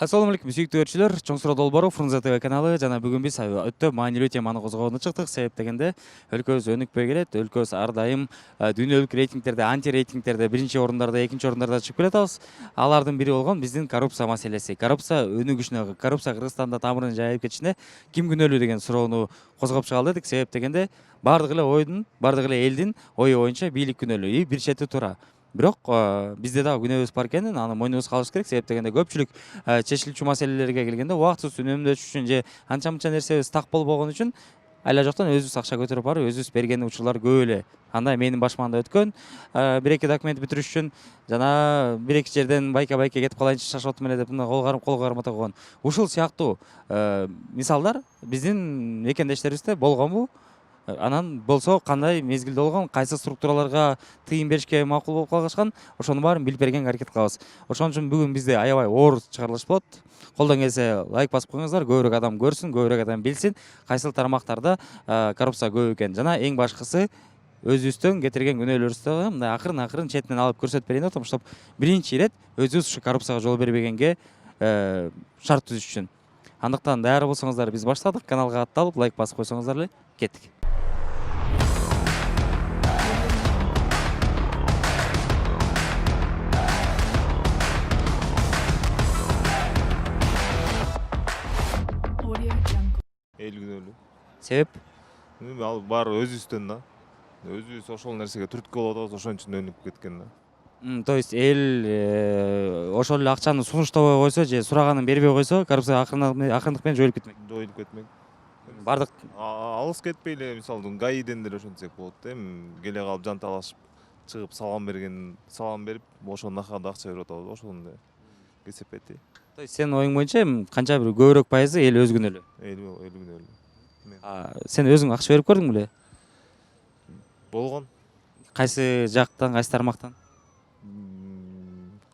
Assalamu alaikum сүйүктүү көрүүчүлөр. Чоң суроо Долбооров Фрунзе ТВ каналы жана бүгүн биз өтө маанилүү теманы козгоonu чыктык. Себеп дегенде өлкөбүз өнүкпөй келет. Өлкөбүз ар дайым дүйнөлүк рейтингтерде, анти рейтингтерде биринчи орундарда, экинчи орундарда чыгып келатабыз. Алардын бири болгон биздин коррупция маселеси. Коррупция өнүгүшүнө, коррупция Кыргызстанда тамырын жайып кетишине ким күнөөлүү деген суроону козгоп чыгалым дедик. Себеп дегенде бардык эле элдин ою боюнча бийлик күнөөлүү. Бир чети туура. Бирок бизде дагы күнөөбүз бар экенин аны мойнубузга алыш керек. Себеп дегенде көпчүлүк чечилчү маселелерге келгенде убактысыз үнөмдөш үчүн же анча мынча нерсебиз так болбогон үчүн айла жоктон өзүбүз акча көтөрүп барып өзүбүз берген учурлар көп эле. Андай менин башыман да өткөн. Бир эки документ бүтүрүш үчүн жана бир эки жерден байка кетип калайынчы шашып атам эле деп мына кол кармата койгон. Ушул сыяктуу мисалдар биздин мекендештерибизде болгонбу? Анан болсо кандай мезгилде болгон, кайсы структураларга тыйым беришке макул болуп калышкан, ошонун баарын билип бергенге аракет кылабыз. Ошон үчүн бүгүн бизде аябай оор чыгарылыш болот. Колдон келсе лайк басып коюңуздар, көбүрөөк адам көрсүн, көбүрөөк адам билсин, кайсыл тармактарда коррупция көп экен. Жана эң башкысы өзүбүздөн кетирген күнөөлөрүбүздү мындай акырын четинен алып көрсөтүп берейин деп атам, чтобы биринчи ирет өзүбүз ушу коррупцияга жол бербегенге шарт түзүш үчүн. Андыктан даяр болсоңуздар биз баштадык. Каналга атталып лайк басып койсоңуздар эле кеттик. Эл күнөөлүү. Себеп? Ал баары өзүбүздөн да. Өзүбүз ошол нерсеге түрткү болуп атабыз, ошон үчүн өнүгүп кеткен да. То есть эл ошол эле акчаны сунуштабой койсо же сураганын бербей койсо, коррупция акырындык менен жоюлуп кетмек. Жоюлуп кетмек. Бардык Алыс кетпей эле, мисалы ГАИден деле ошентсек болот да. Келе калып жанталашып чыгып салам берип, ошонун акырында акча берип атабыз, ошону эле кесепети. То есть сенин оюң боюнча канча бир көбүрөөк пайызы эл өз күнөөлүү. Эл күнөөлүү. Сен өзүң акча берип көрдүңбү беле? Болгон. Кайсы жактан, кайсы тармактан?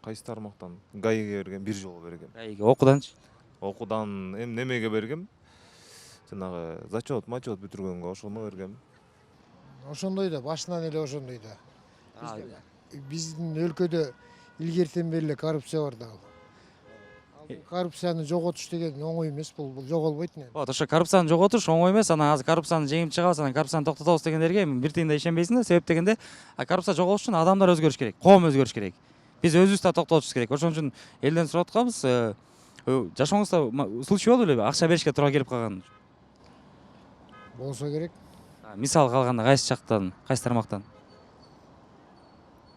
Кайсы тармактан? ГАИге берген, бир жолу берген. ГАИге окууданчы? Окуудан немеге бергем? Жанагы зачет бүтүргөнгө ошону бергем. Ошондой да, башынан эле ошондой да. Биздин өлкөдө илгертен бери эле коррупция бар да. Коррупцияны жоготуш деген оңой эмес, бул жоголбойт эми. Ошо коррупцияны жоготуш оңой эмес, анан азыр коррупцияны жеңип чыгабыз, анан коррупцияны токтотобуз дегендерге бир тыйын да ишенбейсиң да. Себеп дегенде коррупция жоголуш үчүн адамдар өзгөрүш керек, коом өзгөрүш керек. Биз өзүбүз да токтотушубуз керек. Ошон үчүн элден сурап атканбыз, жашооңузда случай болду белеби? Акча беришке туура келип калган. Болсо керек. Мисал калганда кайсы жактан, кайсы тармактан?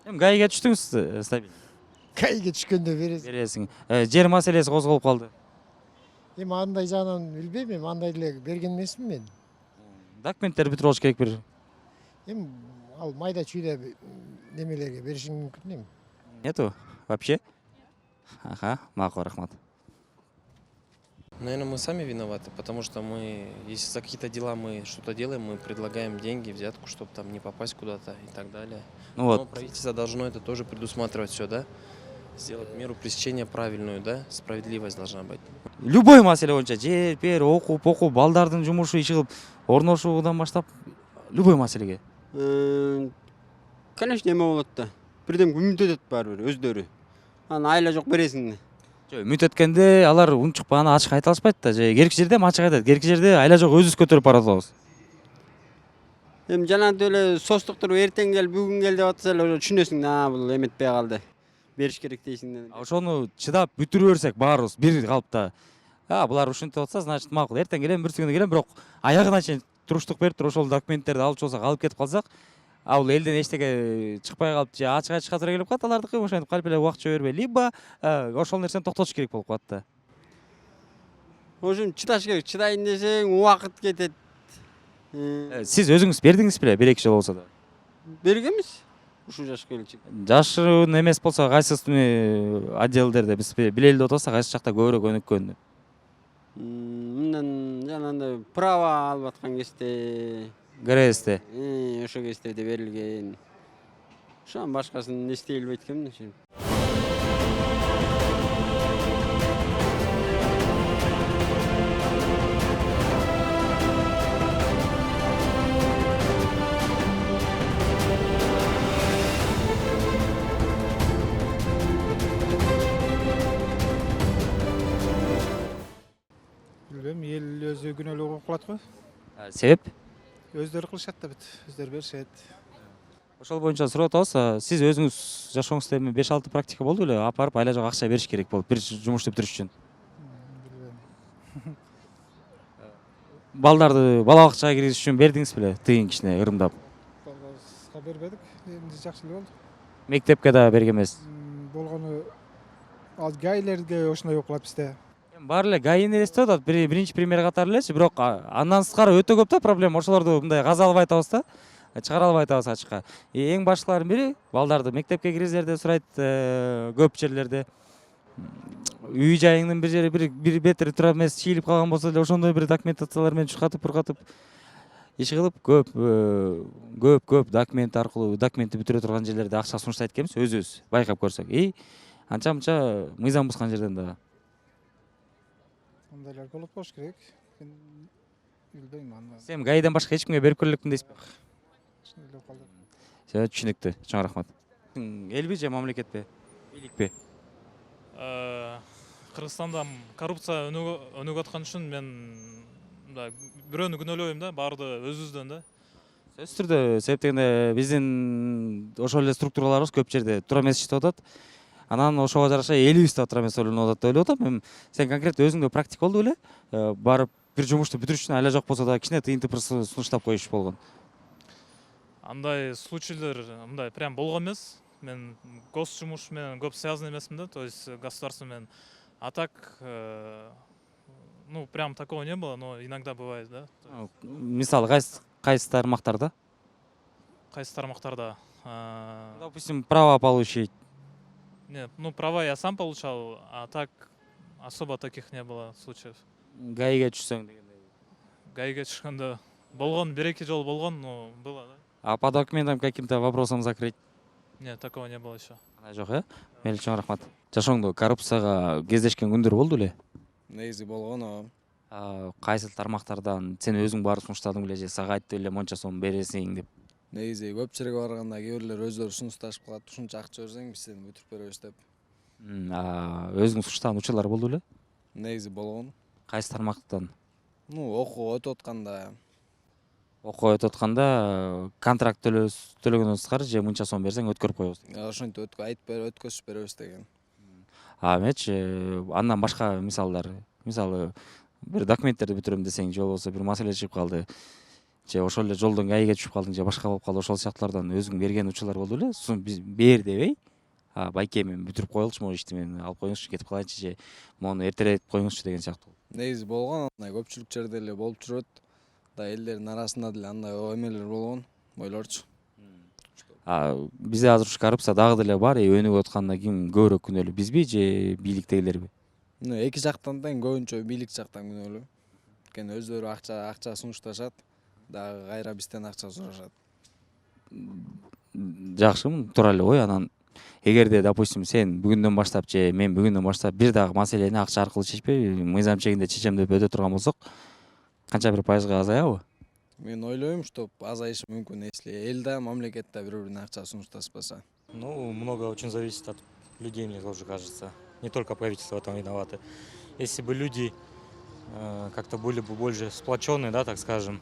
ГАИге түштүңүз стабильно. ГАИге түшкөндө бересиң. Жер маселеси козголуп калды. Эми андай жагынан билбейм, эми андай деле берген эмесмин мен. Документтер бүтүрүп алыш керек бир. Эми ал майда чүйдө немелерге беришиң мүмкүн эми. Нету вообще? Ага, макул, рахмат. Наверное, мы сами виноваты, потому что мы, если за какие-то дела мы что-то делаем, мы предлагаем деньги, взятку, чтобы там не попасть куда-то и так далее. Ну Но вот. правительство должно это тоже предусматривать все, да? Сделать меру пресечения правильную, да? Справедливость должна быть. Любой маселе боюнча жер, пер, окуу, балдардын жумушу, иши кылып орношуудан баштап любой маселеге. Конечно, эме болот да. Бирден үмүт өтөт баары бир өздөрү. Анан айла жок бересиң. Үмүт эткенде алар унчук аны ачык айта алышпайт да. Же керки жерде ачык айтат, керки жерде айла жок өзүбүз көтөрүп баратабыз. Эми жанагынтип эле состуктуруп эртең кел, бүгүн кел деп атса эле түшүнөсүң да, бул эметпей калды. Бериш керек дейсиң. Ошону чыдап бүтүрө берсек баарыбыз бир калыпта. Булар ушинтип атса, значит макул. Эртең келем, бүрсүгүнө келем, бирок аягына чейин туруштук берип туруп ошол документтерди алып чыксак, алып кетип калсак, бул элден эчтеке чыкпай калып же ачык айтышка туура келип калат алардыкы, ошентип калып эле убакытча бербей, либо ошол нерсени токтотуш керек болуп калат да. Ошон чыдаш керек, чыдайын десең убакыт кетет. Сиз өзүңүз бердиңиз беле, бир эки жыл болсо да? Бергенбиз. Ушул жашка келчик. Жашыруун эмес болсо кайсы отделдерде биз билели деп атабыз, кайсы жакта көбүрөөк өнүккөн? Мындан жанагындай право алып аткан кезде, ГРСте. ошо кездерде берилген. Ошон башкасын эстей элбейт экенмин. Bilmem, ел өзі күнәлі болып қалады ғой. Себеп? Өздері қылышады да бит, өздері берішеді. Ошол боюнча сурап атабыз. Сиз өзүңүз жашооңузда эми 5-6 практика болду эле, апарып айла жок акча бериш керек болуп, бир жумушту бүтүрүш үчүн. Білмем. Балдарды бала бакчага киргизиш үчүн бердиңиз беле? Тыйын кичине ырымдап. Балға бербедік, енді жақсы болды. Мектепке да берген эмес. Болғаны ал гайлерге ошондай болып қалады бізде. Баары эле гаини элестеп атат, биринчи премьер катары элечи, бирок андан сырткары өтө көп да проблема. Ошолорду мындай каза албай атабыз да, чыгара албай атабыз ачыкка. Эң башкылардын бири балдарды мектепке киргизерде сурайт көп жерлерде. Үй жайыңдын бир жери бир бетери тура эмес, чийилип калган болсо эле ошондой бир документациялар менен чуркатып буркатып иш кылып көп документ аркылуу документти бүтүрө турган жерлерде акча сунуштайт экенбиз өзүбүз байкап көрсөк. Анча мынча мыйзам бузган жерден дагы. Ондайлар болот болуш керек. Мен билбейм аны. Сен гаиден башка эч кимге берип көрө элекпин дейсиз. Ошондой болуп калды. Түшүнүктүү. Чоң рахмат. Элби же мамлекетпи? Бийликпи? Кыргызстанда коррупция өнүгүп аткан үчүн мен бирөөнү күнөөлөбөйм да, баарды өзүбүздөн да. Сөзсүз түрдө, себеп дегенде биздин ошол эле структураларыбыз көп жерде туура эмес иштеп атат. Анан ошого жараша элибиз да туура эмес ойлонуп атат деп ойлоп атам. Эми сен конкретно өзүңдө практика болду беле? Барып бир жумушту бүтүрүш үчүн айла жок болсо да кичине тыйын тыпыр сунуштап коюш болгон. Андай случайлар мындай прям болгон эмес. Мен гос жумуш менен көп связан эмесмин да, то есть государство менен. А так, ну, прям такого не было, но иногда бывает, да. Мисалы, кайсы тармактарда? Кайсы тармактарда? Допустим, права получить. Нет, ну права я сам получал, а так особо таких не было случаев. ГАИге түшсөң дегендей. ГАИге түшкөндө болгон, бир-эки жолу болгон, но было, да. А по документам каким-то вопросам закрыть? Нет, такого не было еще. Андай жок, Мейли, чоң рахмат. Жашооңдо коррупцияга кездешкен күндөр болду эле? Негизи болгон, Кайсы тармактардан сен өзүң барып сунуштадың беле же сага айтты эле монча сом бересиң деп? негизи көп жерге барганда кээ бирлер өздөрү сунушташып калат, ушунча акча берсең биз сени бүтүрүп беребиз деп. Өзүң сунуштаган учурлар болду беле? Негизи болгон. Кайсы тармактан? Ну, окуу өтүп атканда, Окуу өтүп атканда контракт төлөгөндөн сырткары же мынча сом берсең өткөрүп коебуз деген. ошентип өткөзүп беребиз деген. Эмечи андан башка мисалдар, мисалы бир документтерди бүтүрөм десең же болбосо бир маселе чыгып калды, же ошол эле жолдон ГАИге түшүп калдың же башка болуп калды, ошол сыяктуулардан өзүң берген учурлар болду беле? Сосын биз бээр дебей, байке мен бүтүрүп коелучу, могу ишти мен алып коюңузчу, кетип калайынчы же мону эртерээк коюңузчу деген сыяктуу. Негизи болгон, андай көпчүлүк жерде эле болуп жүрөт. Да элдердин арасында деле андай эмелер болгон, ойлорчу. Бизде азыр ушу коррупция дагы деле бар, өнүгүп атканда ким көбүрөөк күнөөлүү, бизби же бийликтегилерби? Ну, эки жактан тең, көбүнчө бийлик жактан күнөөлүү. Анткени өздөрү акча сунушташат, дагы кайра бизден акча сурашат. Жакшы, туура эле ой. Анан эгерде, допустим, сен бүгүндөн баштап же мен бүгүндөн баштап бир дагы маселени акча аркылуу чечпей, мыйзам чегинде чечем деп өтө турган болсок, канча бир пайызга азаябы? Мен ойлойм, что азайышы мүмкүн, если эл да, мамлекет да бири-бирине акча сунушташпаса. Ну, много очень зависит от людей, мне тоже кажется. Не только правительство в этом виноваты. Если бы люди как-то были бы больше сплоченные, да, так скажем,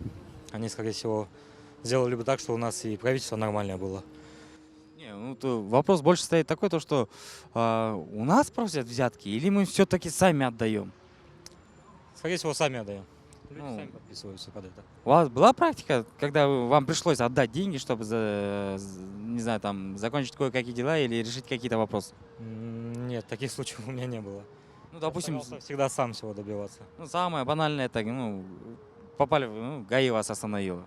они, скорее всего, сделали бы так, что у нас и правительство нормальное было. Не, ну то вопрос больше стоит такой, то что у нас просят взятки или мы все-таки сами отдаем? Скорее всего, сами отдаем. Люди Ну, сами подписываются под это. У вас была практика, когда вам пришлось отдать деньги, чтобы, не знаю, там, закончить кое-какие дела или решить какие-то вопросы? Нет, таких случаев у меня не было. Ну, допустим, Я старался всегда сам всего добиваться. ну, самое банальное, это, попали, ГАИ вас остановило.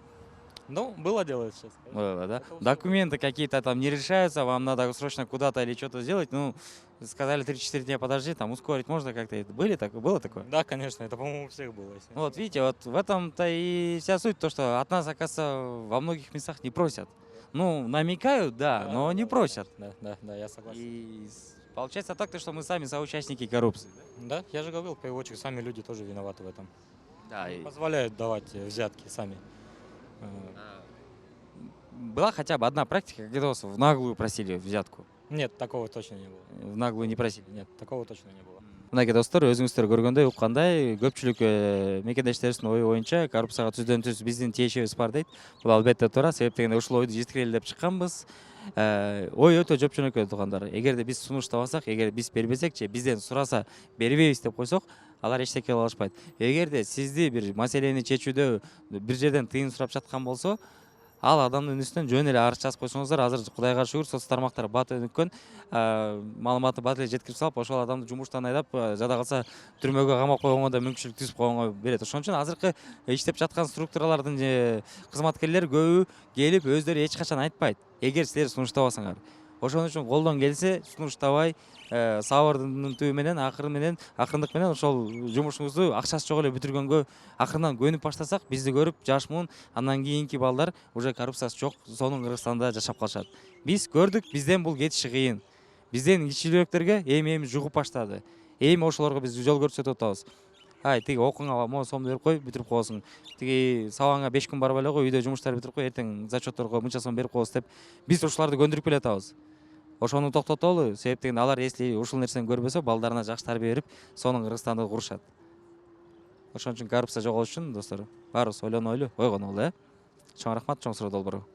Ну, было дело сейчас. Было, да? Это уже Документы какие-то там не решаются, вам надо срочно куда-то или что-то сделать, сказали 3-4 дня подожди, там ускорить можно как-то. Было такое? Да, конечно, это, по-моему, у всех было. Если Вот видите, вот в этом-то и вся суть, то, что от нас, оказывается, во многих местах не просят. Ну, намекают, да, но не просят. Да, я согласен. И получается так, что мы сами соучастники коррупции. Да, я же говорил, в первую очередь, сами люди тоже виноваты в этом. Да. Не позволяют давать взятки сами. Была хотя бы одна практика, когда вас в наглую просили взятку? Нет, такого точно не было. В наглую не просили? Нет, такого точно не было. Мынакей достор, өзүңүздөр көргөндөй, уккандай, көпчүлүк мекендештерибиздин ою боюнча коррупцияга түздөн түз биздин тиешебиз бар дейт. Бул албетте туура, себеп дегенде ушул ойду жеткирели деп чыкканбыз. Ой өтө жөпчөнөкөй туугандар. Эгерде биз сунуштабасак, эгер биз бербесек же бизден сураса бербейбиз деп койсок, алар эчтеке кыла алышпайт. Эгерде сизди бир маселени чечүүдө бир жерден тыйын сурап жаткан болсо, ал адамдын үстүнөн жөн эле арыз жазып койсоңуздар, азыр Кудайга шүгүр соц тармактар бат өнүккөн, маалыматты бат эле жеткирип салып, ошол адамды жумуштан айдап, жада калса түрмөгө камап койгонго да мүмкүнчүлүк түзүп койгонго берет. Ошон үчүн азыркы иштеп жаткан структуралардын кызматкерлери көбү келип өздөрү эч качан айтпайт. Эгер силер сунуштабасаңар. Ошон үчүн колдон келсе сунуштабай, сабырдын түбү менен, акырындык менен ошол жумушубузду акчасы жок эле бүтүргөнгө акырынан көнүп баштасак, бизди көрүп жаш-муун, андан кийинки балдар уже коррупциясы жок, сонун Кыргызстанда жашап калышат. Биз көрдүк, бизден бул кетиши кыйын. Бизден кичилүүрөктөргө эми жугуп баштады. Эми ошолорго биз жол көрсөтүп атабыз. Тиги окууңа могу сомду берип коюп бүтүрүп коесуң. Тиги сабагыңа 5 күн барып эле кой, үйдө жумуштарды бүтүрүп кой, эртең зачетторго мынча сом берип коебуз деп биз ушуларды көндүрүп келатабыз. Ошону токтотолу, себеп дегенде алар если ушул нерсени көрбөсө, балдарына жакшы тарбия берип, сонун Кыргызстанды курушат. Ошон үчүн коррупция жоголуш үчүн достор, баарыбыз ойлонолу, ойгонолу, Чоң рахмат, чоң суроо долбоору.